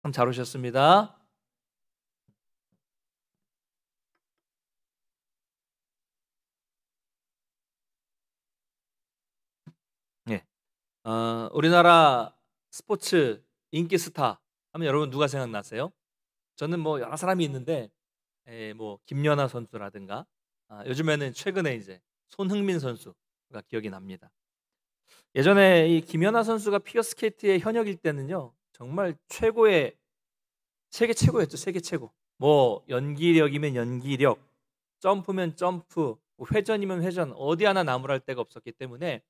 참 잘 오셨습니다. 예. 우리나라 스포츠 인기 스타 하면 여러분 누가 생각나세요? 저는 뭐 여러 사람이 있는데 뭐 김연아 선수라든가 요즘에는 최근에 이제 손흥민 선수가 기억이 납니다. 예전에 이 김연아 선수가 피겨 스케이트의 현역일 때는요. 정말 최고의 세계 최고였죠. 세계 최고. 뭐 연기력이면 연기력, 점프면 점프, 뭐 회전이면 회전 어디 하나 나무랄 데가 없었기 때문에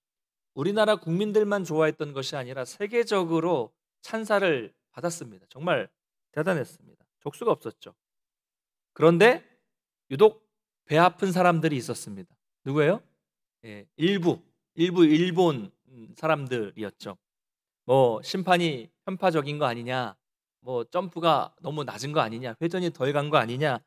우리나라 국민들만 좋아했던 것이 아니라 세계적으로 찬사를 받았습니다. 정말 대단했습니다. 족수가 없었죠. 그런데 유독 배 아픈 사람들이 있었습니다. 누구예요? 일부 일본 사람들이었죠. 뭐 심판이 편파적인 거 아니냐, 뭐 점프가 너무 낮은 거 아니냐, 회전이 덜 간 거 아니냐,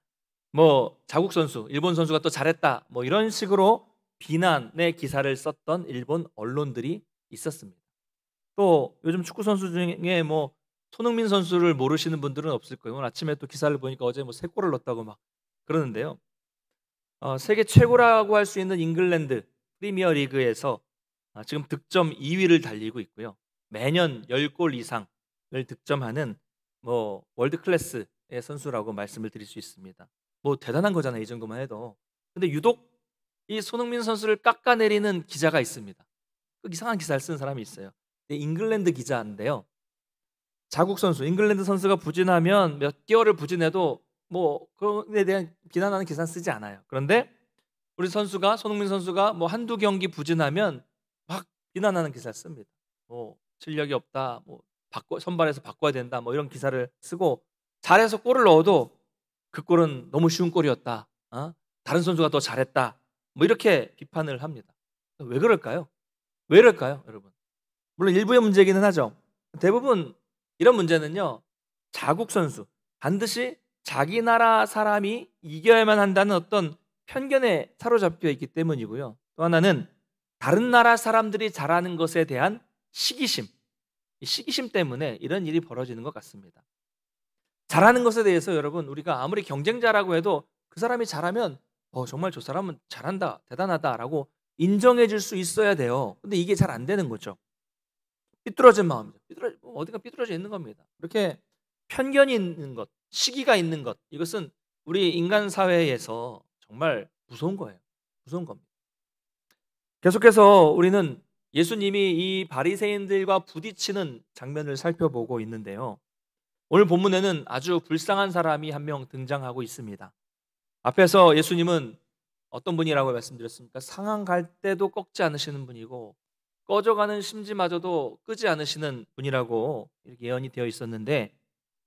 뭐 자국 선수, 일본 선수가 또 잘했다, 뭐 이런 식으로 비난의 기사를 썼던 일본 언론들이 있었습니다. 또 요즘 축구 선수 중에 뭐 손흥민 선수를 모르시는 분들은 없을 거예요. 오늘 아침에 또 기사를 보니까 어제 뭐 3골을 넣었다고 막 그러는데요. 세계 최고라고 할 수 있는 잉글랜드 프리미어 리그에서 지금 득점 2위를 달리고 있고요. 매년 10골 이상을 득점하는 뭐 월드 클래스의 선수라고 말씀을 드릴 수 있습니다. 뭐 대단한 거잖아요, 이 정도만 해도. 근데 유독 이 손흥민 선수를 깎아내리는 기자가 있습니다. 그 이상한 기사를 쓴 사람이 있어요. 잉글랜드 기자인데요. 자국 선수, 잉글랜드 선수가 부진하면 몇 개월을 부진해도 뭐 그에 대한 비난하는 기사 쓰지 않아요. 그런데 우리 선수가 손흥민 선수가 뭐 한두 경기 부진하면 막 비난하는 기사를 씁니다. 뭐 실력이 없다, 뭐 선발해서 바꿔야 된다, 뭐 이런 기사를 쓰고 잘해서 골을 넣어도 그 골은 너무 쉬운 골이었다. 다른 선수가 더 잘했다. 뭐 이렇게 비판을 합니다. 왜 그럴까요? 왜 이럴까요, 여러분? 물론 일부의 문제이기는 하죠. 대부분 이런 문제는요. 자국 선수, 반드시 자기 나라 사람이 이겨야만 한다는 어떤 편견에 사로잡혀 있기 때문이고요. 또 하나는 다른 나라 사람들이 잘하는 것에 대한 시기심, 이 시기심 때문에 이런 일이 벌어지는 것 같습니다. 잘하는 것에 대해서 여러분 우리가 아무리 경쟁자라고 해도 그 사람이 잘하면 정말 저 사람은 잘한다, 대단하다라고 인정해 줄 수 있어야 돼요. 근데 이게 잘 안 되는 거죠. 삐뚤어진 마음이죠. 어디가 삐뚤어져 있는 겁니다. 이렇게 편견이 있는 것, 시기가 있는 것, 이것은 우리 인간 사회에서 정말 무서운 거예요. 무서운 겁니다. 계속해서 우리는 예수님이 이 바리새인들과 부딪히는 장면을 살펴보고 있는데요. 오늘 본문에는 아주 불쌍한 사람이 한 명 등장하고 있습니다. 앞에서 예수님은 어떤 분이라고 말씀드렸습니까? 상한 갈 때도 꺾지 않으시는 분이고 꺼져가는 심지마저도 끄지 않으시는 분이라고 이렇게 예언이 되어 있었는데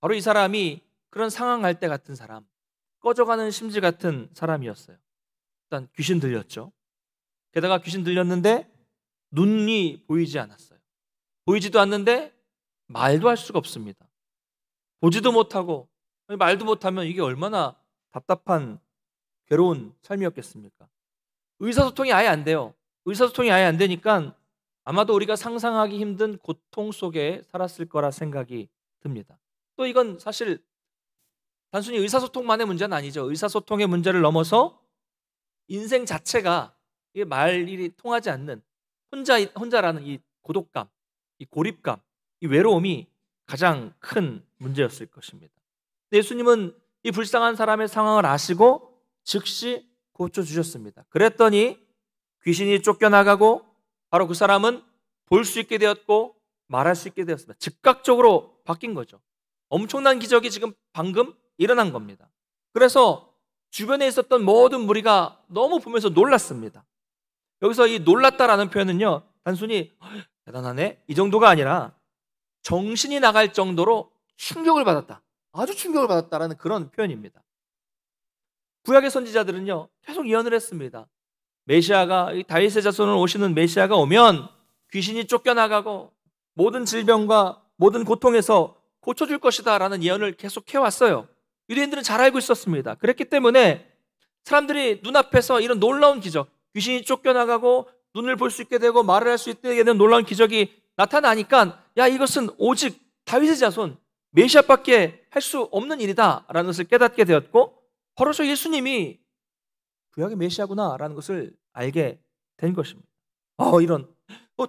바로 이 사람이 그런 상한 갈 때 같은 사람, 꺼져가는 심지 같은 사람이었어요. 일단 귀신 들렸죠. 게다가 귀신 들렸는데 눈이 보이지 않았어요. 보이지도 않는데 말도 할 수가 없습니다. 보지도 못하고 말도 못하면 이게 얼마나 답답한 괴로운 삶이었겠습니까? 의사소통이 아예 안 돼요. 의사소통이 아예 안 되니까 아마도 우리가 상상하기 힘든 고통 속에 살았을 거라 생각이 듭니다. 또 이건 사실 단순히 의사소통만의 문제는 아니죠. 의사소통의 문제를 넘어서 인생 자체가 이게 말이 통하지 않는 혼자라는 이 고독감, 이 고립감, 이 외로움이 가장 큰 문제였을 것입니다. 예수님은 이 불쌍한 사람의 상황을 아시고 즉시 고쳐주셨습니다. 그랬더니 귀신이 쫓겨나가고 바로 그 사람은 볼 수 있게 되었고 말할 수 있게 되었습니다. 즉각적으로 바뀐 거죠. 엄청난 기적이 지금 방금 일어난 겁니다. 그래서 주변에 있었던 모든 무리가 너무 보면서 놀랐습니다. 여기서 이 놀랐다라는 표현은요, 단순히 대단하네 이 정도가 아니라 정신이 나갈 정도로 충격을 받았다, 아주 충격을 받았다라는 그런 표현입니다. 구약의 선지자들은요 계속 예언을 했습니다. 메시아가, 다윗의 자손을 오시는 메시아가 오면 귀신이 쫓겨나가고 모든 질병과 모든 고통에서 고쳐줄 것이다 라는 예언을 계속 해왔어요. 유대인들은 잘 알고 있었습니다. 그랬기 때문에 사람들이 눈앞에서 이런 놀라운 기적, 귀신이 쫓겨나가고 눈을 볼 수 있게 되고 말을 할 수 있게 되는 놀라운 기적이 나타나니까 야, 이것은 오직 다윗의 자손 메시아밖에 할 수 없는 일이다라는 것을 깨닫게 되었고, 바로 저 예수님이 구약의 메시아구나라는 것을 알게 된 것입니다. 이런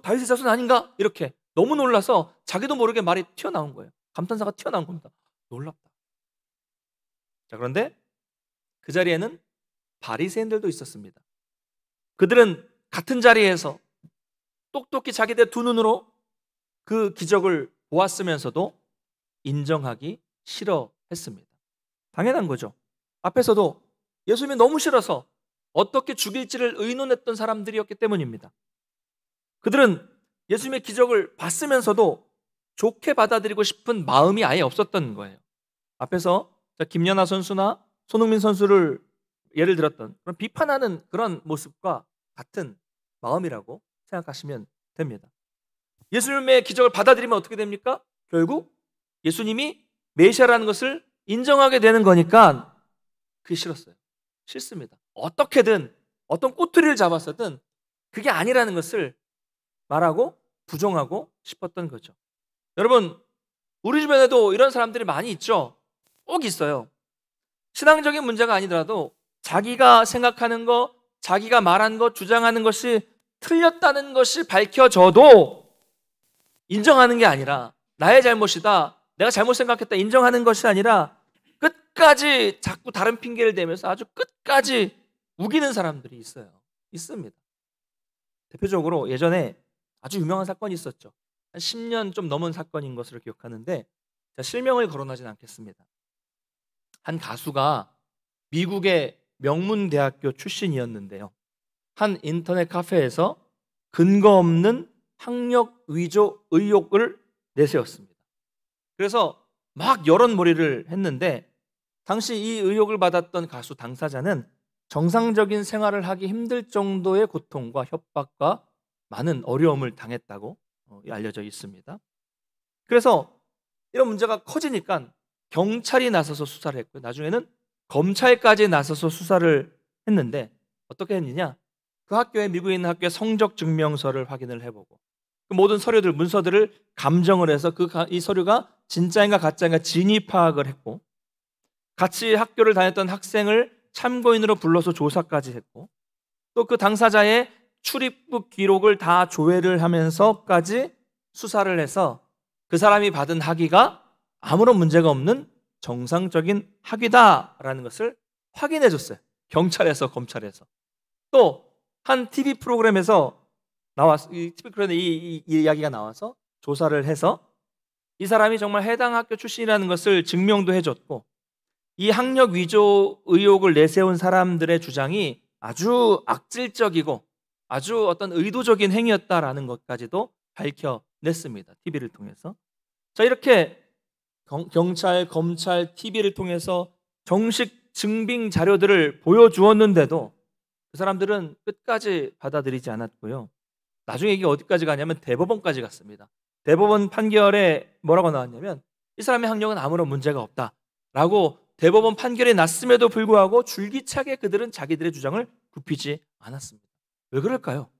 다윗의 자손 아닌가? 이렇게 너무 놀라서 자기도 모르게 말이 튀어나온 거예요. 감탄사가 튀어나온 겁니다. 놀랍다. 자, 그런데 그 자리에는 바리새인들도 있었습니다. 그들은 같은 자리에서 똑똑히 자기들 두 눈으로 그 기적을 보았으면서도 인정하기 싫어했습니다. 당연한 거죠. 앞에서도 예수님이 너무 싫어서 어떻게 죽일지를 의논했던 사람들이었기 때문입니다. 그들은 예수님의 기적을 봤으면서도 좋게 받아들이고 싶은 마음이 아예 없었던 거예요. 앞에서 김연아 선수나 손흥민 선수를 예를 들었던 그런 비판하는 그런 모습과 같은 마음이라고 생각하시면 됩니다. 예수님의 기적을 받아들이면 어떻게 됩니까? 결국 예수님이 메시아라는 것을 인정하게 되는 거니까 그게 싫었어요. 싫습니다. 어떻게든 어떤 꼬투리를 잡았었든 그게 아니라는 것을 말하고 부정하고 싶었던 거죠. 여러분, 우리 주변에도 이런 사람들이 많이 있죠. 꼭 있어요. 신앙적인 문제가 아니더라도 자기가 생각하는 거, 자기가 말한 것, 주장하는 것이 틀렸다는 것이 밝혀져도 인정하는 게 아니라 나의 잘못이다, 내가 잘못 생각했다 인정하는 것이 아니라 끝까지 자꾸 다른 핑계를 대면서 아주 끝까지 우기는 사람들이 있어요. 있습니다. 대표적으로 예전에 아주 유명한 사건이 있었죠. 한 10년 좀 넘은 사건인 것으로 기억하는데, 실명을 거론하진 않겠습니다. 한 가수가 미국의 명문대학교 출신이었는데요, 한 인터넷 카페에서 근거 없는 학력 위조 의혹을 내세웠습니다. 그래서 막 여론몰이를 했는데, 당시 이 의혹을 받았던 가수 당사자는 정상적인 생활을 하기 힘들 정도의 고통과 협박과 많은 어려움을 당했다고 알려져 있습니다. 그래서 이런 문제가 커지니까 경찰이 나서서 수사를 했고요. 나중에는 검찰까지 나서서 수사를 했는데, 어떻게 했느냐? 그 학교에, 미국에 있는 학교의 성적 증명서를 확인을 해보고 그 모든 서류들, 문서들을 감정을 해서 이 서류가 진짜인가 가짜인가 진위 파악을 했고, 같이 학교를 다녔던 학생을 참고인으로 불러서 조사까지 했고, 또 그 당사자의 출입국 기록을 다 조회를 하면서까지 수사를 해서 그 사람이 받은 학위가 아무런 문제가 없는 정상적인 학위다라는 것을 확인해 줬어요. 경찰에서, 검찰에서. 또 한 TV 프로그램에서 이 TV 프로그램에 이 이야기가 나와서 조사를 해서 이 사람이 정말 해당 학교 출신이라는 것을 증명도 해줬고, 이 학력 위조 의혹을 내세운 사람들의 주장이 아주 악질적이고 아주 어떤 의도적인 행위였다라는 것까지도 밝혀냈습니다. TV를 통해서. 자, 이렇게 경찰, 검찰, TV를 통해서 정식 증빙 자료들을 보여주었는데도 그 사람들은 끝까지 받아들이지 않았고요. 나중에 이게 어디까지 가냐면 대법원까지 갔습니다. 대법원 판결에 뭐라고 나왔냐면 이 사람의 학력은 아무런 문제가 없다라고 대법원 판결이 났음에도 불구하고 줄기차게 그들은 자기들의 주장을 굽히지 않았습니다. 왜 그럴까요?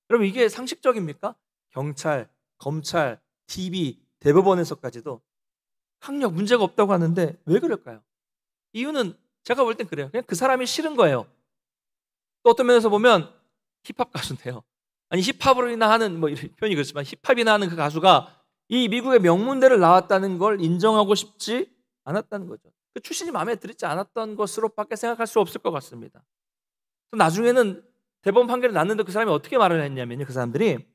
여러분, 이게 상식적입니까? 경찰, 검찰, TV, 대법원에서까지도 학력 문제가 없다고 하는데 왜 그럴까요? 이유는 제가 볼 땐 그래요. 그냥 그 사람이 싫은 거예요. 또 어떤 면에서 보면 힙합 가수인데요, 아니 힙합으로 하는 이런 표현이 그렇지만 힙합이나 하는 그 가수가 이 미국의 명문대를 나왔다는 걸 인정하고 싶지 않았다는 거죠. 그 출신이 마음에 들지 않았던 것으로밖에 생각할 수 없을 것 같습니다. 또 나중에는 대법원 판결이 났는데 그 사람이 어떻게 말을 했냐면요, 그 사람들이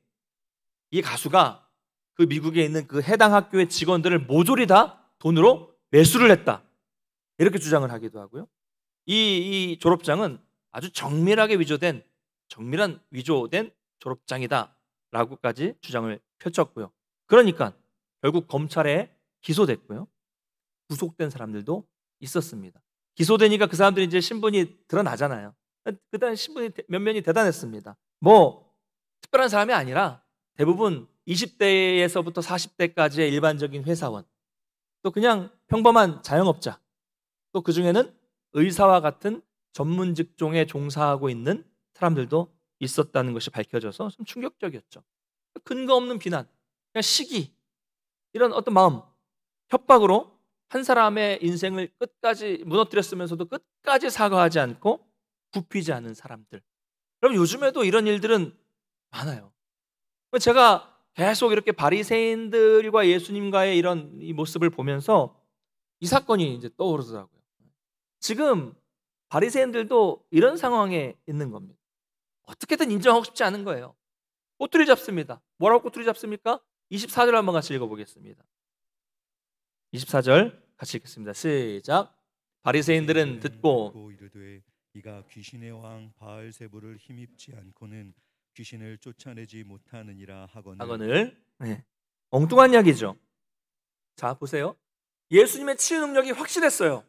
이 가수가 그 미국에 있는 그 해당 학교의 직원들을 모조리 다 돈으로 매수를 했다, 이렇게 주장을 하기도 하고요. 이 졸업장은 아주 정밀한 위조된 졸업장이다 라고까지 주장을 펼쳤고요. 그러니까 결국 검찰에 기소됐고요. 구속된 사람들도 있었습니다. 기소되니까 그 사람들이 이제 신분이 드러나잖아요. 그다음 신분이 면면이 대단했습니다. 특별한 사람이 아니라 대부분 20대에서부터 40대까지의 일반적인 회사원, 또 그냥 평범한 자영업자, 또 그중에는 의사와 같은 전문 직종에 종사하고 있는 사람들도 있었다는 것이 밝혀져서 좀 충격적이었죠. 근거 없는 비난, 그냥 시기, 이런 어떤 마음, 협박으로 한 사람의 인생을 끝까지 무너뜨렸으면서도 끝까지 사과하지 않고 굽히지 않은 사람들. 그럼 요즘에도 이런 일들은 많아요. 제가 계속 이렇게 바리새인들과 예수님과의 이런 이 모습을 보면서 이 사건이 이제 떠오르더라고요. 지금 바리새인들도 이런 상황에 있는 겁니다. 어떻게든 인정하고 싶지 않은 거예요. 꼬투리 잡습니다. 뭐라고 꼬투리 잡습니까? 24절 한번 같이 읽어보겠습니다. 24절 같이 읽겠습니다. 시작. 바리새인들은 듣고 이르되 이가 귀신의 왕 바알세불을 힘입지 않고는 귀신을 쫓아내지 못하느니라 하거늘. 네. 엉뚱한 이야기죠. 자, 보세요. 예수님의 치유 능력이 확실했어요.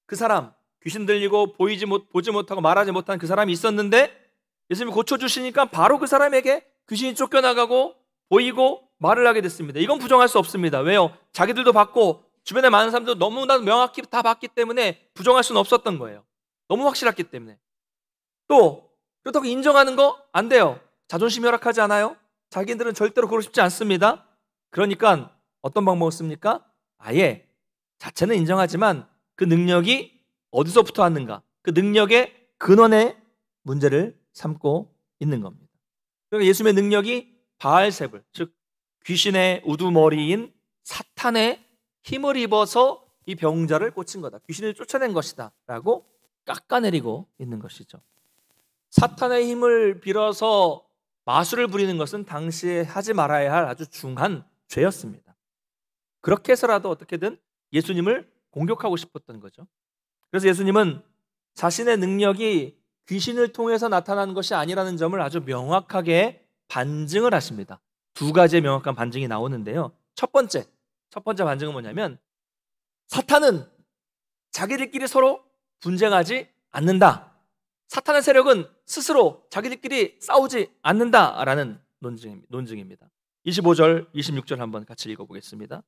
그 사람, 귀신 들리고 보지 못하고 말하지 못한 그 사람이 있었는데 예수님이 고쳐주시니까 바로 그 사람에게 귀신이 쫓겨나가고 보이고 말을 하게 됐습니다. 이건 부정할 수 없습니다. 왜요? 자기들도 봤고 주변에 많은 사람들도 너무나도 명확히 다 봤기 때문에 부정할 수는 없었던 거예요. 너무 확실했기 때문에. 또 그렇다고 인정하는 거 안 돼요. 자존심이 허락하지 않아요? 자기들은 절대로 그러고 싶지 않습니다. 그러니까 어떤 방법을 씁니까? 아예 자체는 인정하지만 그 능력이 어디서부터 왔는가, 그 능력의 근원의 문제를 삼고 있는 겁니다. 그러니까 예수님의 능력이 바알세불, 즉 귀신의 우두머리인 사탄의 힘을 입어서 이 병자를 고친 거다, 귀신을 쫓아낸 것이다 라고 깎아내리고 있는 것이죠. 사탄의 힘을 빌어서 마술을 부리는 것은 당시에 하지 말아야 할 아주 중한 죄였습니다. 그렇게 해서라도 어떻게든 예수님을 공격하고 싶었던 거죠. 그래서 예수님은 자신의 능력이 귀신을 통해서 나타나는 것이 아니라는 점을 아주 명확하게 반증을 하십니다. 두 가지의 명확한 반증이 나오는데요. 첫 번째 반증은 뭐냐면 사탄은 자기들끼리 서로 분쟁하지 않는다. 사탄의 세력은 스스로 자기들끼리 싸우지 않는다라는 논증입니다. 25절, 26절 한번 같이 읽어보겠습니다.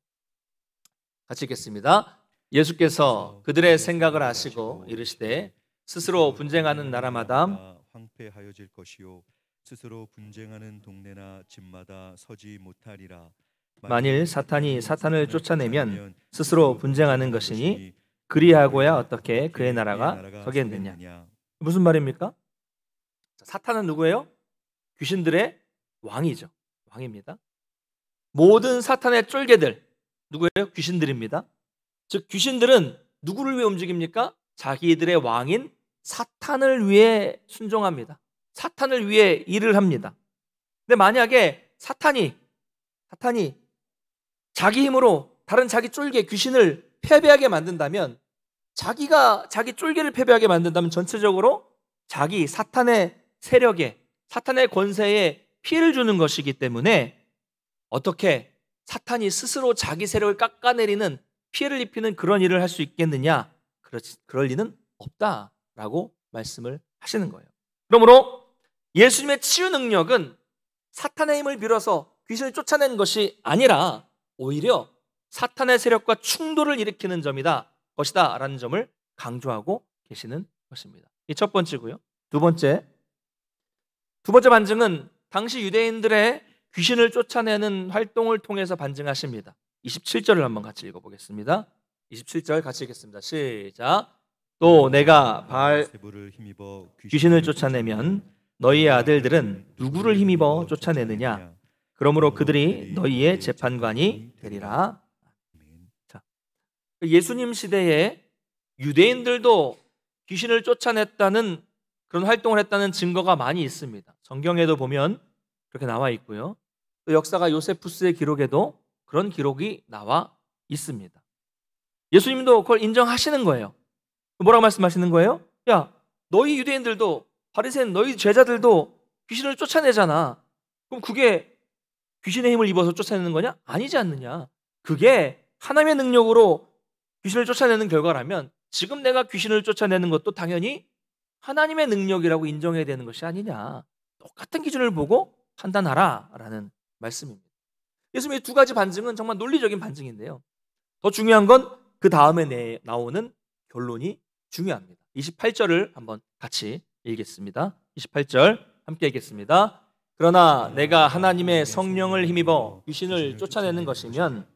같이 읽겠습니다. 예수께서 그들의 생각을 아시고 이르시되 스스로 분쟁하는 나라마다 황폐하여질 것이요 스스로 분쟁하는 동네나 집마다 서지 못하리라. 만일 사탄이 사탄을 쫓아내면 스스로 분쟁하는 것이니 그리하고야 어떻게 그의 나라가 서겠느냐. 무슨 말입니까? 사탄은 누구예요? 귀신들의 왕이죠. 왕입니다. 모든 사탄의 쫄개들 누구예요? 귀신들입니다. 즉 귀신들은 누구를 위해 움직입니까? 자기들의 왕인 사탄을 위해 순종합니다. 사탄을 위해 일을 합니다. 근데 만약에 사탄이 자기 힘으로 다른 자기 쫄개 귀신을 패배하게 만든다면, 자기가 자기 쫄개를 패배하게 만든다면 전체적으로 자기 사탄의 세력에, 사탄의 권세에 피해를 주는 것이기 때문에 어떻게 사탄이 스스로 자기 세력을 깎아내리는, 피해를 입히는 그런 일을 할 수 있겠느냐? 그럴 리는 없다라고 말씀을 하시는 거예요. 그러므로 예수님의 치유 능력은 사탄의 힘을 빌어서 귀신을 쫓아낸 것이 아니라 오히려 사탄의 세력과 충돌을 일으키는 것이다 라는 점을 강조하고 계시는 것입니다. 이 첫 번째고요. 두 번째 반증은 당시 유대인들의 귀신을 쫓아내는 활동을 통해서 반증하십니다. 27절을 한번 같이 읽어보겠습니다. 27절 같이 읽겠습니다. 시작. 또 내가 바알세불을 힘입어 귀신을 쫓아내면 너희의 아들들은 누구를 힘입어 쫓아내느냐? 그러므로 그들이 너희의 재판관이 되리라. 자, 예수님 시대에 유대인들도 귀신을 쫓아냈다는 그런 활동을 했다는 증거가 많이 있습니다. 성경에도 보면 그렇게 나와 있고요. 또 역사가 요세푸스의 기록에도 그런 기록이 나와 있습니다. 예수님도 그걸 인정하시는 거예요. 뭐라고 말씀하시는 거예요? 야, 너희 유대인들도, 바리새인 너희 제자들도 귀신을 쫓아내잖아. 그럼 그게 귀신의 힘을 입어서 쫓아내는 거냐? 아니지 않느냐. 그게 하나님의 능력으로 귀신을 쫓아내는 결과라면 지금 내가 귀신을 쫓아내는 것도 당연히 하나님의 능력이라고 인정해야 되는 것이 아니냐. 똑같은 기준을 보고 판단하라 라는 말씀입니다. 예수님의 두 가지 반증은 정말 논리적인 반증인데요. 더 중요한 건 그 다음에 나오는 결론이 중요합니다. 28절을 한번 같이 읽겠습니다. 28절 함께 읽겠습니다. 그러나 내가 하나님의 성령을 힘입어 귀신을 쫓아내는 것이면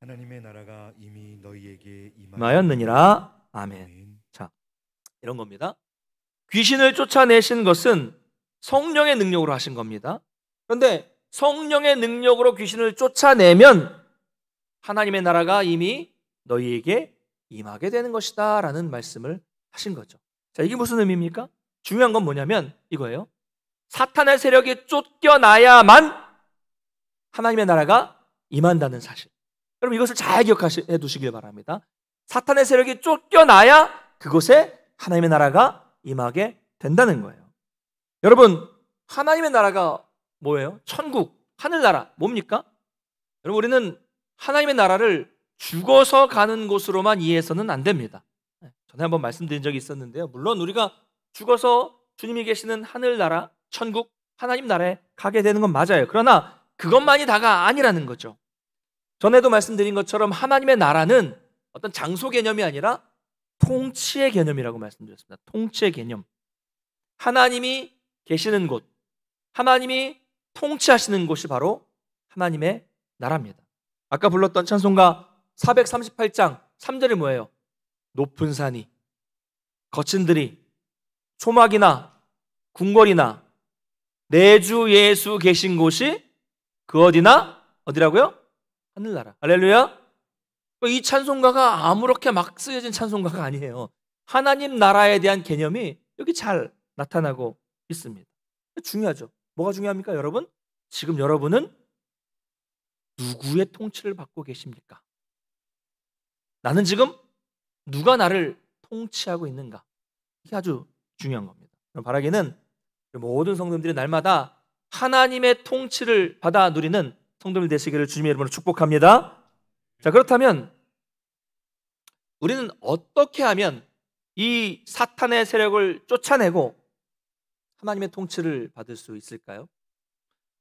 하나님의 나라가 이미 너희에게 임하였느니라. 아멘. 자, 이런 겁니다. 귀신을 쫓아내신 것은 성령의 능력으로 하신 겁니다. 그런데 성령의 능력으로 귀신을 쫓아내면 하나님의 나라가 이미 너희에게 임하게 되는 것이다 라는 말씀을 하신 거죠. 자, 이게 무슨 의미입니까? 중요한 건 뭐냐면 이거예요. 사탄의 세력이 쫓겨나야만 하나님의 나라가 임한다는 사실. 여러분 이것을 잘 기억해 두시길 바랍니다. 사탄의 세력이 쫓겨나야 그곳에 하나님의 나라가 임하게 된다는 거예요. 여러분 하나님의 나라가 뭐예요? 천국, 하늘나라 뭡니까? 여러분 우리는 하나님의 나라를 죽어서 가는 곳으로만 이해해서는 안 됩니다. 전에 한번 말씀드린 적이 있었는데요. 물론 우리가 죽어서 주님이 계시는 하늘나라, 천국, 하나님 나라에 가게 되는 건 맞아요. 그러나 그것만이 다가 아니라는 거죠. 전에도 말씀드린 것처럼 하나님의 나라는 어떤 장소 개념이 아니라 통치의 개념이라고 말씀드렸습니다. 통치의 개념. 하나님이 계시는 곳, 하나님이 통치하시는 곳이 바로 하나님의 나라입니다. 아까 불렀던 찬송가 438장 3절이 뭐예요? 높은 산이, 거친 들이, 초막이나 궁궐이나 내 주 예수 계신 곳이 그 어디나 어디라고요? 하늘나라. 할렐루야. 이 찬송가가 아무렇게 막 쓰여진 찬송가가 아니에요. 하나님 나라에 대한 개념이 여기 잘 나타나고 있습니다. 중요하죠. 뭐가 중요합니까 여러분? 지금 여러분은 누구의 통치를 받고 계십니까? 나는 지금 누가 나를 통치하고 있는가? 이게 아주 중요한 겁니다. 바라기는 모든 성도님들이 날마다 하나님의 통치를 받아 누리는 성도들 되시기를 주님의 이름으로 축복합니다. 자, 그렇다면 우리는 어떻게 하면 이 사탄의 세력을 쫓아내고 하나님의 통치를 받을 수 있을까요?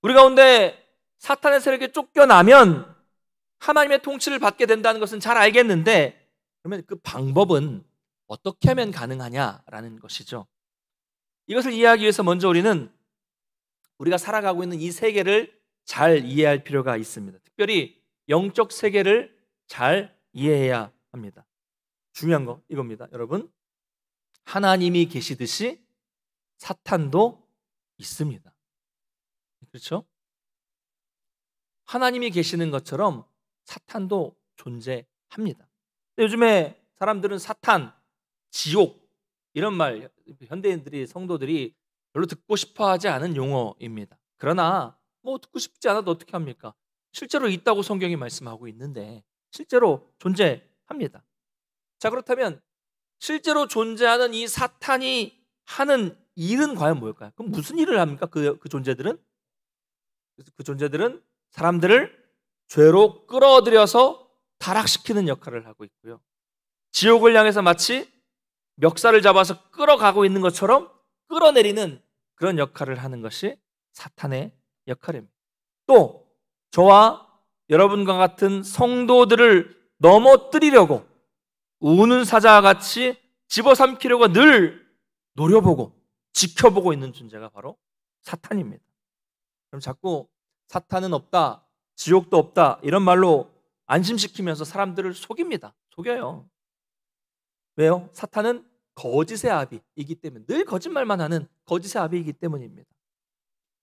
우리 가운데 사탄의 세력에 쫓겨나면 하나님의 통치를 받게 된다는 것은 잘 알겠는데 그러면 그 방법은 어떻게 하면 가능하냐라는 것이죠. 이것을 이해하기 위해서 먼저 우리가 살아가고 있는 이 세계를 잘 이해할 필요가 있습니다. 특별히 영적 세계를 잘 이해해야 합니다. 중요한 거 이겁니다. 여러분, 하나님이 계시듯이 사탄도 있습니다. 그렇죠? 하나님이 계시는 것처럼 사탄도 존재합니다. 요즘에 사람들은 사탄, 지옥 이런 말 현대인들이 성도들이 별로 듣고 싶어하지 않은 용어입니다. 그러나 뭐 듣고 싶지 않아도 어떻게 합니까? 실제로 있다고 성경이 말씀하고 있는데 실제로 존재합니다. 자, 그렇다면 실제로 존재하는 이 사탄이 하는 일은 과연 뭘까요? 그럼 무슨 일을 합니까? 그 존재들은 사람들을 죄로 끌어들여서 타락시키는 역할을 하고 있고요. 지옥을 향해서 마치 멱살을 잡아서 끌어가고 있는 것처럼 끌어내리는 그런 역할을 하는 것이 사탄의 역할입니다. 또 저와 여러분과 같은 성도들을 넘어뜨리려고 우는 사자와 같이 집어삼키려고 늘 노려보고 지켜보고 있는 존재가 바로 사탄입니다. 그럼 자꾸 사탄은 없다, 지옥도 없다 이런 말로 안심시키면서 사람들을 속입니다. 속여요. 왜요? 사탄은 거짓의 아비이기 때문에, 늘 거짓말만 하는 거짓의 아비이기 때문입니다.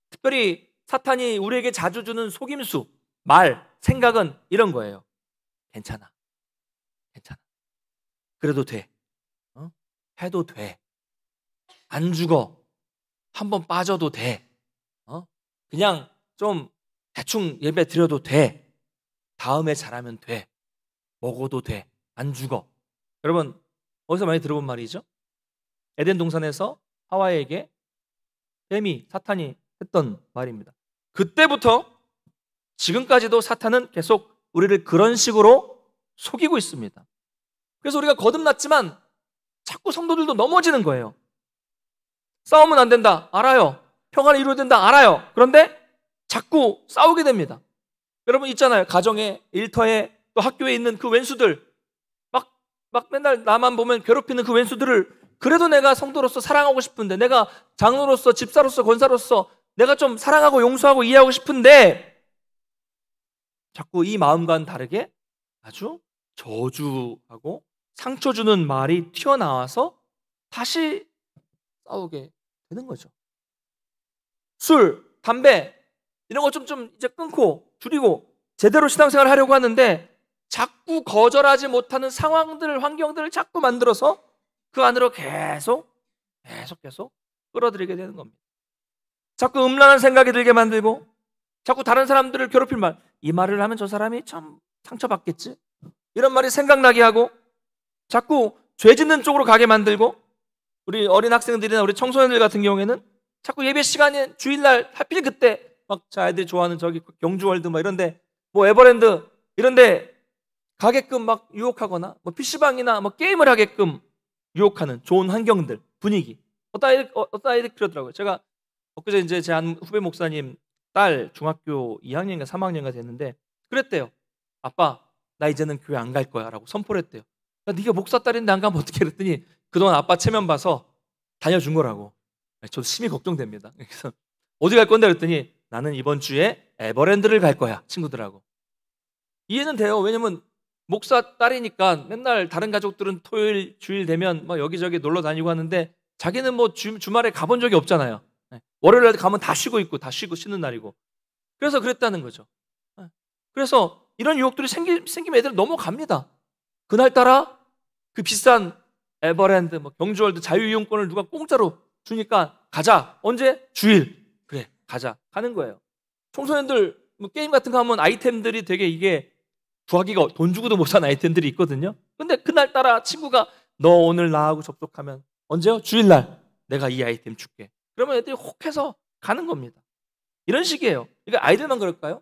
특별히 사탄이 우리에게 자주 주는 속임수, 말, 생각은 이런 거예요. 괜찮아. 그래도 돼. 해도 돼. 안 죽어. 한번 빠져도 돼. 그냥 좀 대충 예배 드려도 돼. 다음에 잘하면 돼. 먹어도 돼. 안 죽어. 여러분 어디서 많이 들어본 말이죠? 에덴 동산에서 하와에게 사탄이 했던 말입니다. 그때부터 지금까지도 사탄은 계속 우리를 그런 식으로 속이고 있습니다. 그래서 우리가 거듭났지만 자꾸 성도들도 넘어지는 거예요. 싸우면 안 된다, 알아요. 평화를 이루어야 된다, 알아요. 그런데 자꾸 싸우게 됩니다. 여러분 있잖아요. 가정에, 일터에, 또 학교에 있는 그 왼수들, 막 맨날 나만 보면 괴롭히는 그 왼수들을, 그래도 내가 성도로서 사랑하고 싶은데, 내가 장로로서, 집사로서, 권사로서 내가 좀 사랑하고 용서하고 이해하고 싶은데 자꾸 이 마음과는 다르게 아주 저주하고 상처 주는 말이 튀어나와서 다시 싸우게 되는 거죠. 술, 담배 이런 거 좀 이제 끊고 줄이고 제대로 신앙생활을 하려고 하는데 자꾸 거절하지 못하는 상황들, 환경들을 자꾸 만들어서 그 안으로 계속 끌어들이게 되는 겁니다. 자꾸 음란한 생각이 들게 만들고 자꾸 다른 사람들을 괴롭힐 말, 이 말을 하면 저 사람이 참 상처받겠지, 이런 말이 생각나게 하고 자꾸 죄 짓는 쪽으로 가게 만들고, 우리 어린 학생들이나 우리 청소년들 같은 경우에는 자꾸 예배 시간에 주일날 하필 그때 막 아이들이 좋아하는 저기 경주월드 막 이런데 뭐 에버랜드 이런데 가게끔 막 유혹하거나 뭐 PC방이나 뭐 게임을 하게끔 유혹하는 좋은 환경들, 분위기. 어떤 아이들 그러더라고요. 제가 엊그제 이제 제 한 후배 목사님 딸 중학교 2학년인가 3학년인가 됐는데 그랬대요. 아빠, 나 이제는 교회 안 갈 거야 라고 선포를 했대요. 야, 네가 목사 딸인데 안 가면 어떡해 그랬더니 그동안 아빠 체면 봐서 다녀준 거라고. 저도 심히 걱정됩니다. 그래서 어디 갈 건데 그랬더니 나는 이번 주에 에버랜드를 갈 거야 친구들하고. 이해는 돼요. 왜냐면 목사 딸이니까 맨날 다른 가족들은 토요일 주일 되면 막 여기저기 놀러 다니고 하는데 자기는 뭐 주말에 가본 적이 없잖아요. 월요일에 가면 다 쉬고 있고 다 쉬는 날이고. 그래서 그랬다는 거죠. 그래서 이런 유혹들이 생기면 애들 넘어갑니다. 그날따라 그 비싼 에버랜드, 뭐 경주월드 자유이용권을 누가 공짜로 주니까 가자. 언제? 주일. 그래, 가자. 가는 거예요. 청소년들 뭐 게임 같은 거 하면 아이템들이 되게 이게 구하기가 돈 주고도 못 사는 아이템들이 있거든요. 근데 그날따라 친구가 너 오늘 나하고 접속하면 언제요? 주일날 내가 이 아이템 줄게. 그러면 애들이 혹해서 가는 겁니다. 이런 식이에요. 이게 아이들만 그럴까요?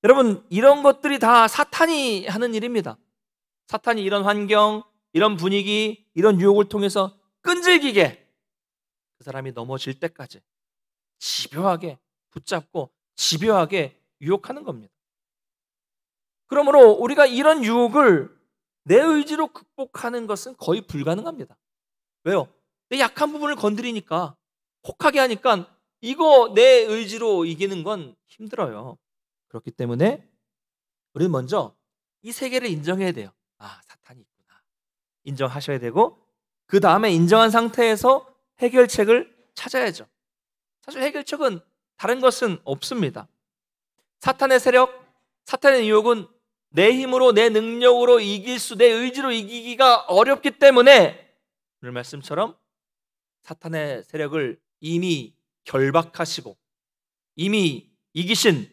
여러분, 이런 것들이 다 사탄이 하는 일입니다. 사탄이 이런 환경, 이런 분위기, 이런 유혹을 통해서 끈질기게 그 사람이 넘어질 때까지 집요하게 붙잡고 집요하게 유혹하는 겁니다. 그러므로 우리가 이런 유혹을 내 의지로 극복하는 것은 거의 불가능합니다. 왜요? 내 약한 부분을 건드리니까, 혹하게 하니까 이거 내 의지로 이기는 건 힘들어요. 그렇기 때문에 우리는 먼저 이 세계를 인정해야 돼요. 아, 사탄이 있구나. 인정하셔야 되고 그 다음에 인정한 상태에서 해결책을 찾아야죠. 사실 해결책은 다른 것은 없습니다. 사탄의 세력, 사탄의 유혹은 내 힘으로, 내 능력으로 내 의지로 이기기가 어렵기 때문에 오늘 말씀처럼 사탄의 세력을 이미 결박하시고 이미 이기신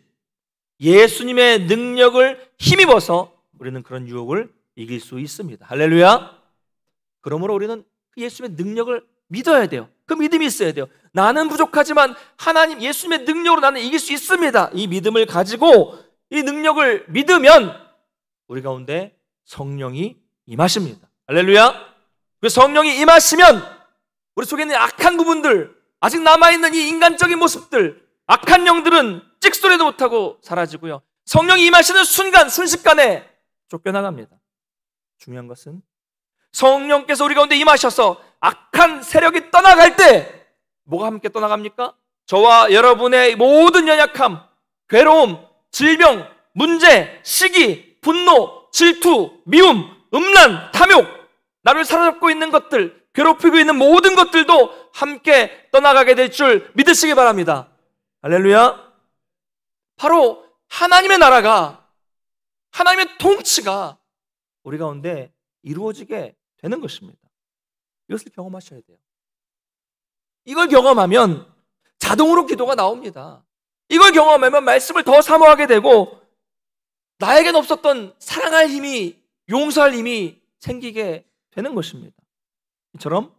예수님의 능력을 힘입어서 우리는 그런 유혹을 이길 수 있습니다. 할렐루야. 그러므로 우리는 그 예수님의 능력을 믿어야 돼요. 그 믿음이 있어야 돼요. 나는 부족하지만 하나님 예수님의 능력으로 나는 이길 수 있습니다. 이 믿음을 가지고 이 능력을 믿으면 우리 가운데 성령이 임하십니다. 할렐루야. 그 성령이 임하시면 우리 속에 있는 악한 부분들, 아직 남아있는 이 인간적인 모습들, 악한 영들은 찍소리도 못하고 사라지고요. 성령이 임하시는 순간, 순식간에 쫓겨나갑니다. 중요한 것은 성령께서 우리 가운데 임하셔서 악한 세력이 떠나갈 때 뭐가 함께 떠나갑니까? 저와 여러분의 모든 연약함, 괴로움, 질병, 문제, 시기, 분노, 질투, 미움, 음란, 탐욕, 나를 사로잡고 있는 것들, 괴롭히고 있는 모든 것들도 함께 떠나가게 될 줄 믿으시기 바랍니다. 할렐루야. 바로 하나님의 나라가, 하나님의 통치가 우리 가운데 이루어지게 되는 것입니다. 이것을 경험하셔야 돼요. 이걸 경험하면 자동으로 기도가 나옵니다. 이걸 경험하면 말씀을 더 사모하게 되고 나에겐 없었던 사랑할 힘이, 용서할 힘이 생기게 되는 것입니다. 이처럼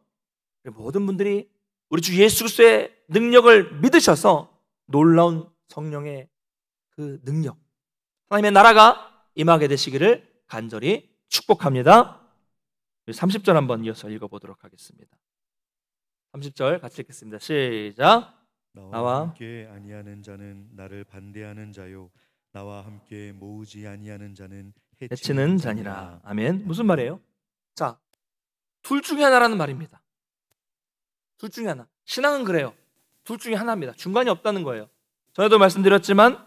모든 분들이 우리 주 예수 그리스도의 능력을 믿으셔서 놀라운 성령의 그 능력, 하나님의 나라가 임하게 되시기를 간절히 축복합니다. 30절 한번 이어서 읽어보도록 하겠습니다. 30절 같이 읽겠습니다. 시작. 나와 함께 아니하는 자는 나를 반대하는 자요, 나와 함께 모으지 아니하는 자는 해치는 자니라. 아멘. 무슨 말이에요? 자, 둘 중에 하나라는 말입니다. 둘 중에 하나. 신앙은 그래요. 둘 중에 하나입니다. 중간이 없다는 거예요. 전에도 말씀드렸지만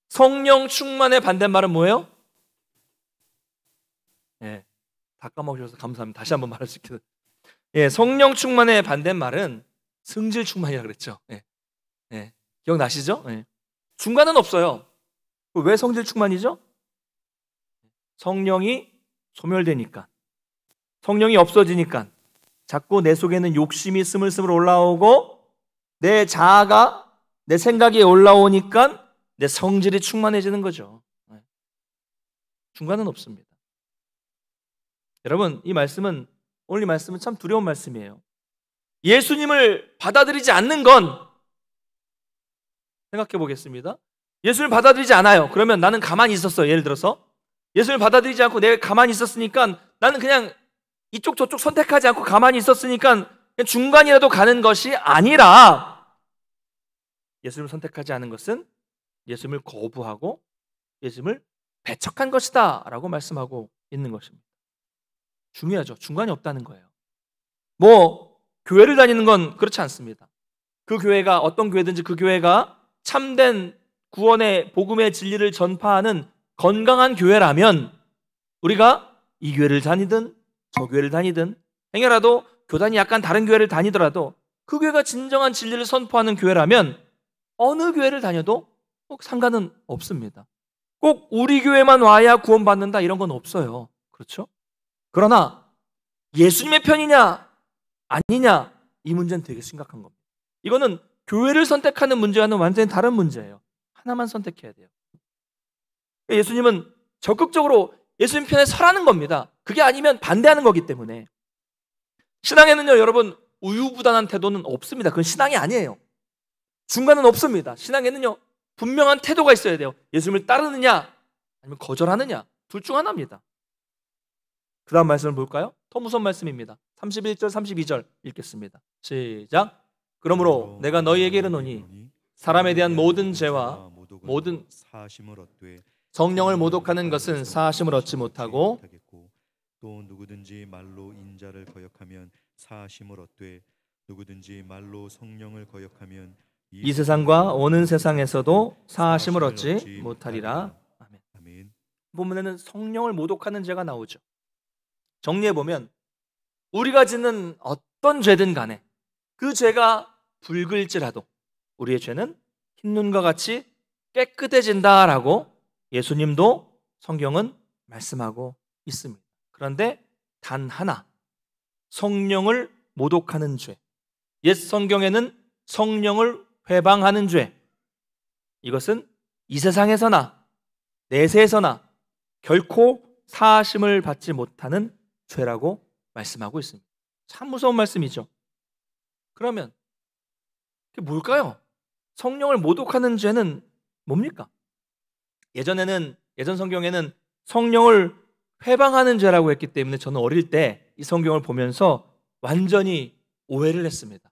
성령 충만의 반대말은 뭐예요? 예, 다 까먹으셔서 감사합니다. 다시 한번 말할 수 있게. 예, 성령 충만의 반대말은 성질 충만이라 그랬죠. 예, 예, 기억나시죠? 예. 중간은 없어요. 왜 성질 충만이죠? 성령이 소멸되니까, 성령이 없어지니까 자꾸 내 속에는 욕심이 스물스물 올라오고 내 자아가, 내 생각이 올라오니까 내 성질이 충만해지는 거죠. 중간은 없습니다. 여러분, 오늘 이 말씀은 참 두려운 말씀이에요. 예수님을 받아들이지 않는 건, 생각해 보겠습니다. 예수를 받아들이지 않아요. 그러면 나는 가만히 있었어요. 예를 들어서 예수를 받아들이지 않고 내가 가만히 있었으니까, 나는 그냥 이쪽 저쪽 선택하지 않고 가만히 있었으니까 그냥 중간이라도 가는 것이 아니라, 예수님을 선택하지 않은 것은 예수님을 거부하고 예수님을 배척한 것이다 라고 말씀하고 있는 것입니다. 중요하죠. 중간이 없다는 거예요. 뭐 교회를 다니는 건 그렇지 않습니다. 그 교회가 어떤 교회든지 그 교회가 참된 구원의 복음의 진리를 전파하는 건강한 교회라면 우리가 이 교회를 다니든 저 교회를 다니든, 행여라도 교단이 약간 다른 교회를 다니더라도 그 교회가 진정한 진리를 선포하는 교회라면 어느 교회를 다녀도 상관은 없습니다. 꼭 우리 교회만 와야 구원받는다 이런 건 없어요. 그렇죠? 그러나 예수님의 편이냐 아니냐, 이 문제는 되게 심각한 겁니다. 이거는 교회를 선택하는 문제와는 완전히 다른 문제예요. 하나만 선택해야 돼요. 예수님은 적극적으로 예수님 편에 서라는 겁니다. 그게 아니면 반대하는 거기 때문에. 신앙에는요, 여러분, 우유부단한 태도는 없습니다. 그건 신앙이 아니에요. 중간은 없습니다. 신앙에는요, 분명한 태도가 있어야 돼요. 예수님을 따르느냐 아니면 거절하느냐, 둘 중 하나입니다. 그 다음 말씀을 볼까요? 더 무서운 말씀입니다. 31절 32절 읽겠습니다. 시작. 그러므로 내가 너희에게 이르노니 사람에 대한 모든 죄와 모든 사심을 얻되 성령을 모독하는 것은 사심을 얻지 못하고, 또 누구든지 말로 인자를 거역하면 사심을 얻되 누구든지 말로 성령을 거역하면 이 세상과 오는 세상에서도 사심을 얻지 못하리라. 아멘. 본문에는 성령을 모독하는 죄가 나오죠. 정리해보면 우리가 짓는 어떤 죄든 간에 그 죄가 붉을지라도 우리의 죄는 흰눈과 같이 깨끗해진다라고 예수님도 성경은 말씀하고 있습니다. 그런데 단 하나, 성령을 모독하는 죄, 옛 성경에는 성령을 회방하는 죄, 이것은 이 세상에서나 내세에서나 결코 사하심을 받지 못하는 죄라고 말씀하고 있습니다. 참 무서운 말씀이죠. 그러면 그게 뭘까요? 성령을 모독하는 죄는 뭡니까? 예전 성경에는 성령을 회방하는 죄라고 했기 때문에 저는 어릴 때 이 성경을 보면서 완전히 오해를 했습니다.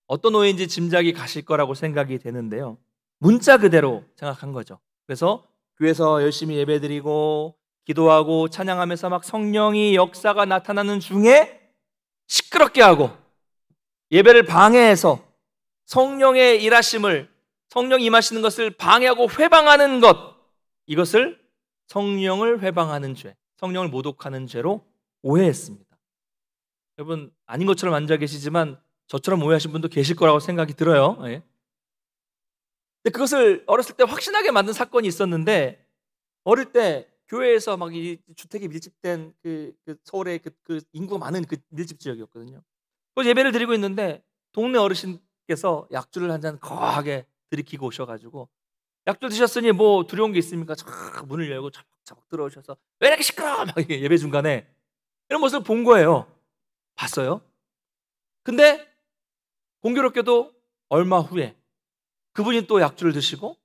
어떤 오해인지 짐작이 가실 거라고 생각이 되는데요, 문자 그대로 생각한 거죠. 그래서 교회에서 열심히 예배드리고 기도하고 찬양하면서 막 성령이 역사가 나타나는 중에 시끄럽게 하고 예배를 방해해서 성령의 일하심을, 성령이 임하시는 것을 방해하고 회방하는 것, 이것을 성령을 회방하는 죄, 성령을 모독하는 죄로 오해했습니다. 여러분, 아닌 것처럼 앉아 계시지만 저처럼 오해하신 분도 계실 거라고 생각이 들어요. 예. 근데 그것을 어렸을 때 확신하게 만든 사건이 있었는데, 어릴 때 교회에서 막 이 주택이 밀집된 그 서울의 그 인구가 많은 그 밀집 지역이었거든요. 그래서 예배를 드리고 있는데 동네 어르신께서 약주를 한 잔 거하게 들이키고 오셔가지고, 약주 드셨으니 뭐 두려운 게 있습니까? 쫙 문을 열고 차박차박 들어오셔서 왜 이렇게 시끄러워? 막 예배 중간에 이런 모습을 본 거예요. 봤어요. 근데 공교롭게도 얼마 후에 그분이 또 약주를 드시고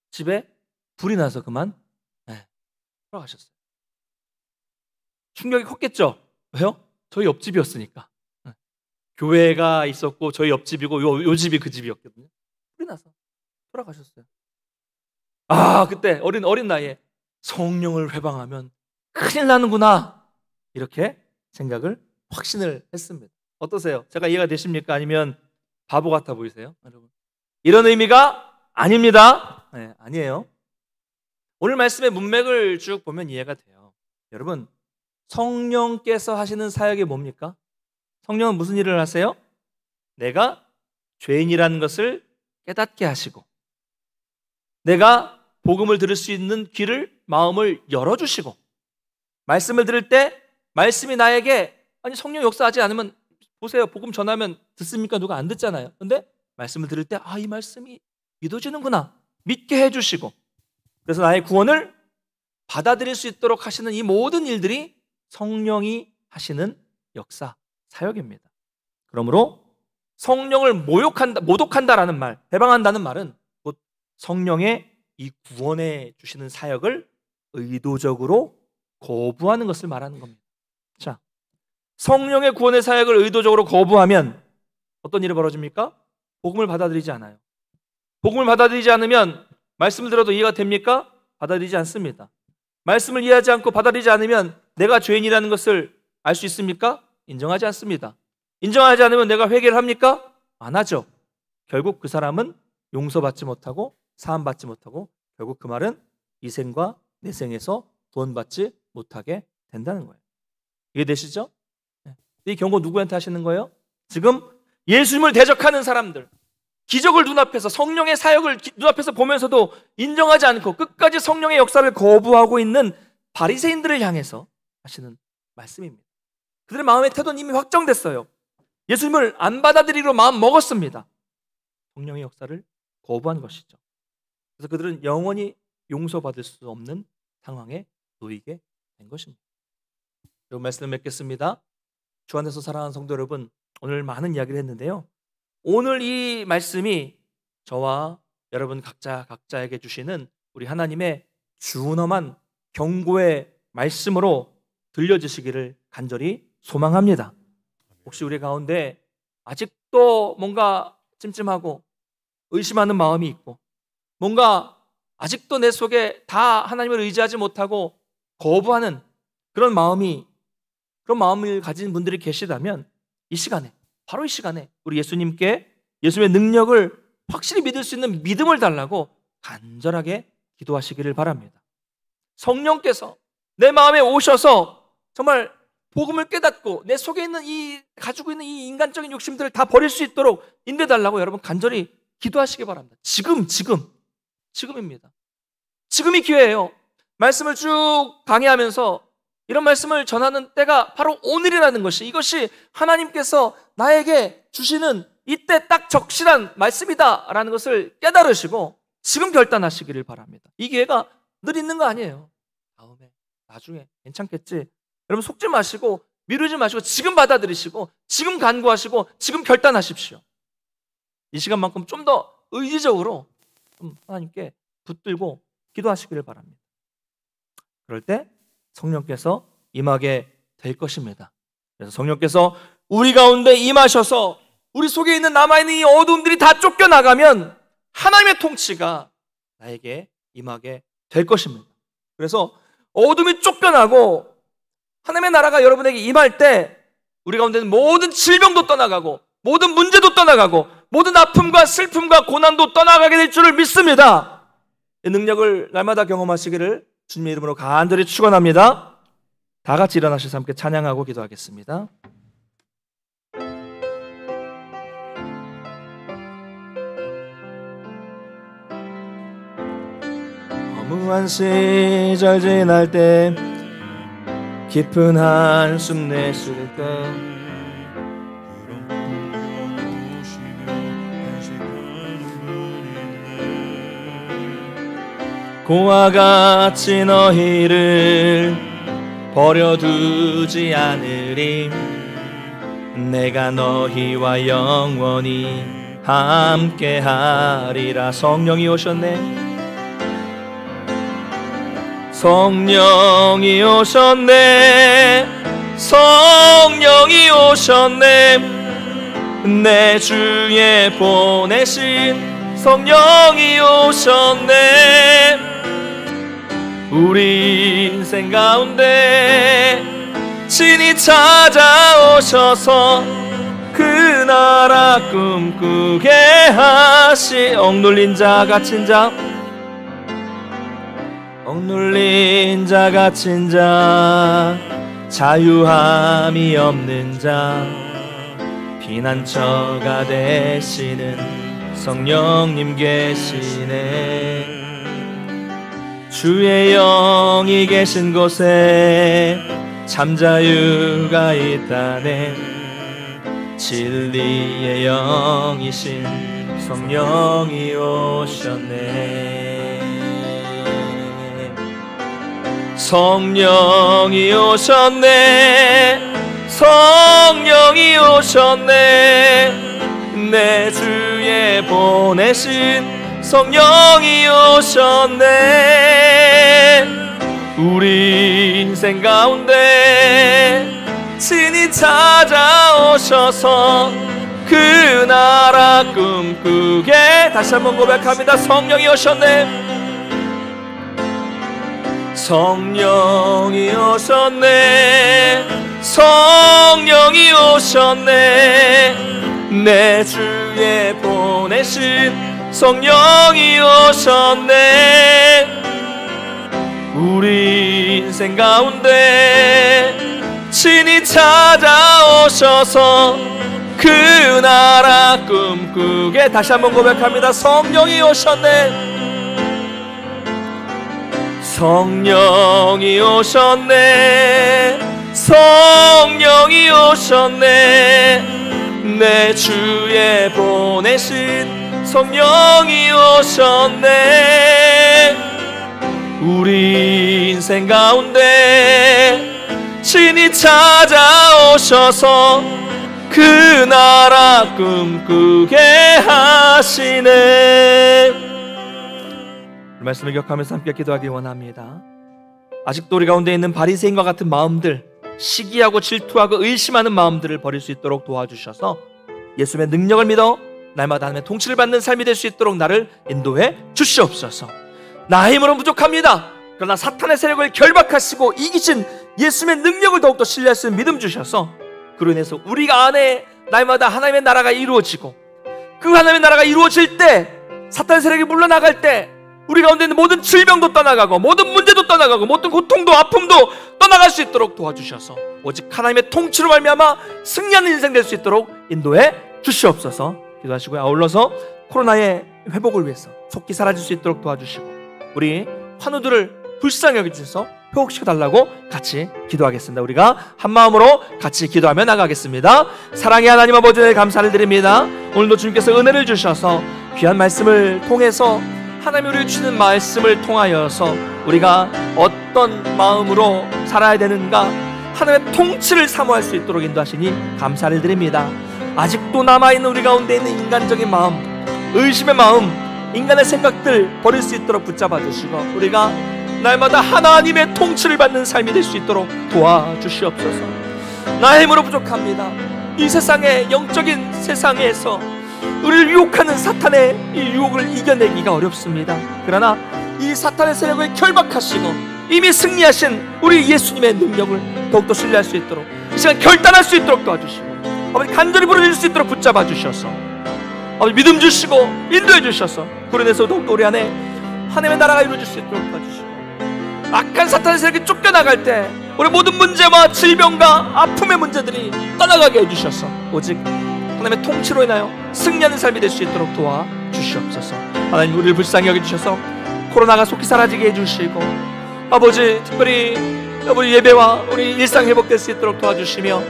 집에 불이 나서 그만 돌아가셨어요. 충격이 컸겠죠? 왜요? 저희 옆집이었으니까. 교회가 있었고 저희 옆집이고 요 집이 그 집이었거든요. 불이 나서 돌아가셨어요. 그때 어린 나이에 성령을 회방하면 큰일 나는구나, 이렇게 생각을, 확신을 했습니다. 어떠세요? 제가 이해가 되십니까? 아니면 바보 같아 보이세요? 여러분, 이런 의미가 아닙니다. 네, 아니에요. 오늘 말씀의 문맥을 쭉 보면 이해가 돼요. 여러분, 성령께서 하시는 사역이 뭡니까? 성령은 무슨 일을 하세요? 내가 죄인이라는 것을 깨닫게 하시고, 내가 복음을 들을 수 있는 귀를, 마음을 열어주시고, 말씀을 들을 때 말씀이 나에게, 아니 성령 역사하지 않으면, 보세요, 복음 전하면 듣습니까? 누가 안 듣잖아요. 근데 말씀을 들을 때 이 말씀이 믿어지는구나, 믿게 해주시고, 그래서 나의 구원을 받아들일 수 있도록 하시는 이 모든 일들이 성령이 하시는 역사, 사역입니다. 그러므로 성령을 모독한다라는 말, 배방한다는 말은 곧 성령의 이 구원해 주시는 사역을 의도적으로 거부하는 것을 말하는 겁니다. 자, 성령의 구원의 사역을 의도적으로 거부하면 어떤 일이 벌어집니까? 복음을 받아들이지 않아요. 복음을 받아들이지 않으면 말씀을 들어도 이해가 됩니까? 받아들이지 않습니다. 말씀을 이해하지 않고 받아들이지 않으면 내가 죄인이라는 것을 알 수 있습니까? 인정하지 않습니다. 인정하지 않으면 내가 회개를 합니까? 안 하죠. 결국 그 사람은 용서받지 못하고 사함받지 못하고, 결국 그 말은 이 생과 내 생에서 구원받지 못하게 된다는 거예요. 이해되시죠? 이 경고 누구한테 하시는 거예요? 지금 예수님을 대적하는 사람들, 기적을 눈앞에서, 성령의 사역을 눈앞에서 보면서도 인정하지 않고 끝까지 성령의 역사를 거부하고 있는 바리새인들을 향해서 하시는 말씀입니다. 그들의 마음의 태도는 이미 확정됐어요. 예수님을 안 받아들이기로 마음 먹었습니다. 성령의 역사를 거부한 것이죠. 그래서 그들은 영원히 용서받을 수 없는 상황에 놓이게 된 것입니다. 이 말씀을 맺겠습니다. 주 안에서 사랑하는 성도 여러분, 오늘 많은 이야기를 했는데요, 오늘 이 말씀이 저와 여러분 각자에게 주시는 우리 하나님의 준엄한 경고의 말씀으로 들려지시기를 간절히 소망합니다. 혹시 우리 가운데 아직도 뭔가 찜찜하고 의심하는 마음이 있고, 뭔가 아직도 내 속에 다 하나님을 의지하지 못하고 거부하는 그런 마음을 가진 분들이 계시다면, 이 시간에, 바로 이 시간에 우리 예수님께 예수님의 능력을 확실히 믿을 수 있는 믿음을 달라고 간절하게 기도하시기를 바랍니다. 성령께서 내 마음에 오셔서 정말 복음을 깨닫고 내 속에 있는 가지고 있는 이 인간적인 욕심들을 다 버릴 수 있도록 인도해달라고 여러분 간절히 기도하시기 바랍니다. 지금입니다. 지금이 기회예요. 말씀을 쭉 강의하면서 이런 말씀을 전하는 때가 바로 오늘이라는 것이, 이것이 하나님께서 나에게 주시는 이때 딱 적실한 말씀이다라는 것을 깨달으시고 지금 결단하시기를 바랍니다. 이 기회가 늘 있는 거 아니에요. 다음에, 나중에 괜찮겠지. 여러분 속지 마시고 미루지 마시고 지금 받아들이시고 지금 간구하시고 지금 결단하십시오. 이 시간만큼 좀 더 의지적으로 하나님께 붙들고 기도하시기를 바랍니다. 그럴 때 성령께서 임하게 될 것입니다. 그래서 성령께서 우리 가운데 임하셔서 우리 속에 있는 남아있는 이 어두움들이 다 쫓겨나가면 하나님의 통치가 나에게 임하게 될 것입니다. 그래서 어둠이 쫓겨나고 하나님의 나라가 여러분에게 임할 때 우리 가운데는 모든 질병도 떠나가고 모든 문제도 떠나가고 모든 아픔과 슬픔과 고난도 떠나가게 될 줄을 믿습니다. 이 능력을 날마다 경험하시기를 주님의 이름으로 간절히 축원합니다. 다 같이 일어나셔서 함께 찬양하고 기도하겠습니다. 허무한 시절 지날 때 깊은 한숨 내쉴 때 고와 같이 너희를 버려두지 않으리. 내가 너희와 영원히 함께하리라. 성령이 오셨네. 성령이 오셨네. 성령이 오셨네. 내 주에 보내신 성령이 오셨네. 우리 인생 가운데 친히 찾아오셔서 그 나라 꿈꾸게 하시. 억눌린 자 갇힌 자, 억눌린 자 갇힌 자 자유함이 없는 자 피난처가 되시는 성령님 계시네. 주의 영이 계신 곳에 참 자유가 있다네. 진리의 영이신 성령이 오셨네. 성령이 오셨네. 성령이 오셨네. 내 주에 보내신 성령이 오셨네. 우리 인생 가운데 친히 찾아오셔서 그 나라 꿈꾸게. 다시 한번 고백합니다. 성령이 오셨네. 성령이 오셨네. 성령이 오셨네. 내 주에 보내신 성령이 오셨네. 우리 인생 가운데 친히 찾아오셔서 그 나라 꿈꾸게. 다시 한번 고백합니다. 성령이 오셨네. 성령이 오셨네. 성령이 오셨네. 내 주에 보내신 성령이 오셨네. 우리 인생 가운데 친히 찾아오셔서 그 나라 꿈꾸게 하시네. 말씀을 기억하면서 함께 기도하기 원합니다. 아직도 우리 가운데 있는 바리새인과 같은 마음들, 시기하고 질투하고 의심하는 마음들을 버릴 수 있도록 도와주셔서 예수님의 능력을 믿어 날마다 하나님의 통치를 받는 삶이 될 수 있도록 나를 인도해 주시옵소서. 나의 힘으로 부족합니다. 그러나 사탄의 세력을 결박하시고 이기신 예수님의 능력을 더욱더 신뢰할 수 있는 믿음 주셔서 그로 인해서 우리가 안에 날마다 하나님의 나라가 이루어지고 그 하나님의 나라가 이루어질 때 사탄의 세력이 물러나갈 때 우리 가운데 있는 모든 질병도 떠나가고 모든 문제도 떠나가고 모든 고통도 아픔도 떠나갈 수 있도록 도와주셔서 오직 하나님의 통치로 말미암아 승리하는 인생 될 수 있도록 인도해 주시옵소서. 기도하시고요. 아울러서 코로나의 회복을 위해서 속히 사라질 수 있도록 도와주시고 우리 환우들을 불쌍히 여겨주셔서 회복시켜달라고 같이 기도하겠습니다. 우리가 한마음으로 같이 기도하며 나가겠습니다. 사랑의 하나님 아버지, 감사를 드립니다. 오늘도 주님께서 은혜를 주셔서 귀한 말씀을 통해서 하나님이 우리를 주시는 말씀을 통하여서 우리가 어떤 마음으로 살아야 되는가 하나님의 통치를 사모할 수 있도록 인도하시니 감사를 드립니다. 아직도 남아있는 우리 가운데 있는 인간적인 마음, 의심의 마음, 인간의 생각들 버릴 수 있도록 붙잡아 주시고 우리가 날마다 하나님의 통치를 받는 삶이 될 수 있도록 도와주시옵소서. 나의 힘으로 부족합니다. 이 세상의 영적인 세상에서 우리를 유혹하는 사탄의 이 유혹을 이겨내기가 어렵습니다. 그러나 이 사탄의 세력을 결박하시고 이미 승리하신 우리 예수님의 능력을 더욱더 신뢰할 수 있도록 이 시간 결단할 수 있도록 도와주시고 아버지 간절히 부르짖을 수 있도록 붙잡아 주셔서 아버지 믿음 주시고 인도해 주셔서 그로 인해서 더욱더 우리 안에 하나님의 나라가 이루어질 수 있도록 도와주시고 악한 사탄의 세력이 쫓겨나갈 때 우리 모든 문제와 질병과 아픔의 문제들이 떠나가게 해주셔서 오직 하나님의 통치로 인하여 승리하는 삶이 될 수 있도록 도와주시옵소서. 하나님 우리를 불쌍히 여겨주셔서 코로나가 속히 사라지게 해주시고 아버지 특별히 아버지 예배와 우리 일상 회복될 수 있도록 도와주시며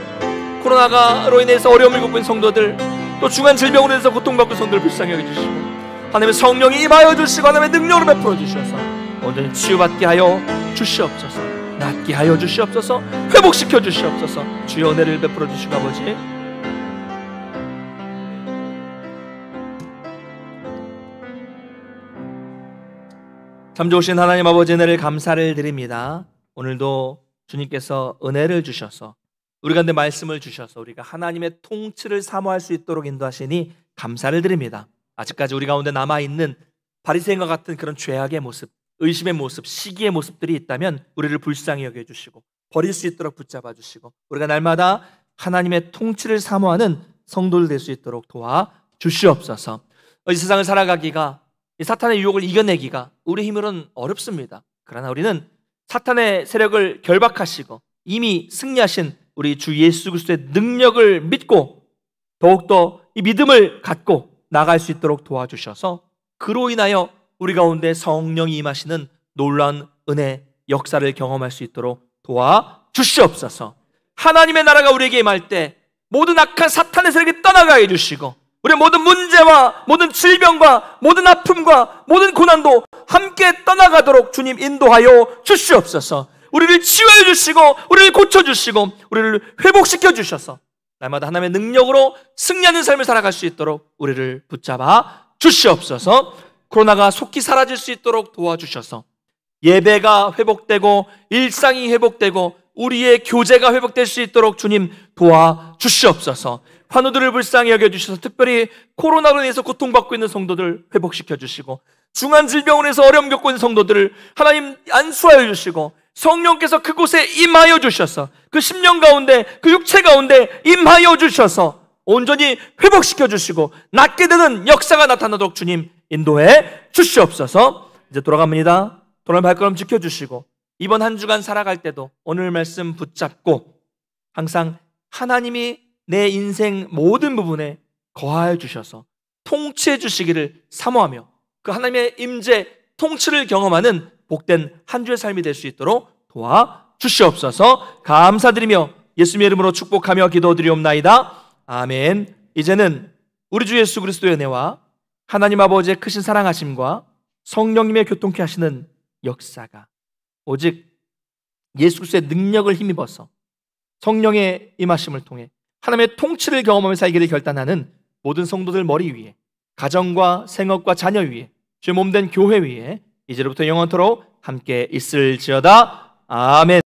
코로나로 인해서 어려움을 겪고 있는 성도들 또 중한 질병으로 인해서 고통받고 있는 성도를 불쌍히 여겨주시고 하나님의 성령이 임하여 주시고 하나님의 능력으로 베풀어 주셔서 온전히 치유받게 하여 주시옵소서. 낫게 하여 주시옵소서. 회복시켜 주시옵소서. 주의 은혜를 베풀어 주시고 아버지 참 좋으신 하나님 아버지 은혜를 감사를 드립니다. 오늘도 주님께서 은혜를 주셔서 우리 가운데 말씀을 주셔서 우리가 하나님의 통치를 사모할 수 있도록 인도하시니 감사를 드립니다. 아직까지 우리 가운데 남아있는 바리새인과 같은 그런 죄악의 모습, 의심의 모습, 시기의 모습들이 있다면 우리를 불쌍히 여겨주시고 버릴 수 있도록 붙잡아 주시고 우리가 날마다 하나님의 통치를 사모하는 성도들 될 수 있도록 도와주시옵소서. 이 세상을 살아가기가 이 사탄의 유혹을 이겨내기가 우리 힘으로는 어렵습니다. 그러나 우리는 사탄의 세력을 결박하시고 이미 승리하신 우리 주 예수 그리스도의 능력을 믿고 더욱더 이 믿음을 갖고 나갈 수 있도록 도와주셔서 그로 인하여 우리 가운데 성령이 임하시는 놀라운 은혜 역사를 경험할 수 있도록 도와주시옵소서. 하나님의 나라가 우리에게 임할 때 모든 악한 사탄의 세력이 떠나가게 해주시고 우리의 모든 문제와 모든 질병과 모든 아픔과 모든 고난도 함께 떠나가도록 주님 인도하여 주시옵소서. 우리를 치유해 주시고 우리를 고쳐주시고 우리를 회복시켜 주셔서 날마다 하나님의 능력으로 승리하는 삶을 살아갈 수 있도록 우리를 붙잡아 주시옵소서. 코로나가 속히 사라질 수 있도록 도와주셔서 예배가 회복되고 일상이 회복되고 우리의 교제가 회복될 수 있도록 주님 도와주시옵소서. 환우들을 불쌍히 여겨주셔서 특별히 코로나로 인해서 고통받고 있는 성도들 회복시켜 주시고 중한 질병으로 인해서 어려움 겪고 있는 성도들을 하나님 안수하여 주시고 성령께서 그곳에 임하여 주셔서 그 심령 가운데 그 육체 가운데 임하여 주셔서 온전히 회복시켜 주시고 낫게 되는 역사가 나타나도록 주님 인도해 주시옵소서. 이제 돌아갑니다. 돌아갈 발걸음 지켜주시고 이번 한 주간 살아갈 때도 오늘 말씀 붙잡고 항상 하나님이 내 인생 모든 부분에 거하여 주셔서 통치해 주시기를 사모하며 그 하나님의 임재 통치를 경험하는 복된 한 주의 삶이 될 수 있도록 도와주시옵소서. 감사드리며 예수님의 이름으로 축복하며 기도드리옵나이다. 아멘. 이제는 우리 주 예수 그리스도의 은혜와 하나님 아버지의 크신 사랑하심과 성령님의 교통케 하시는 역사가 오직 예수 그리스도의 능력을 힘입어서 성령의 임하심을 통해 하나님의 통치를 경험하며 살기를 결단하는 모든 성도들 머리 위에 가정과 생업과 자녀 위에 주의 몸된 교회 위에 이제로부터 영원토록 함께 있을지어다. 아멘.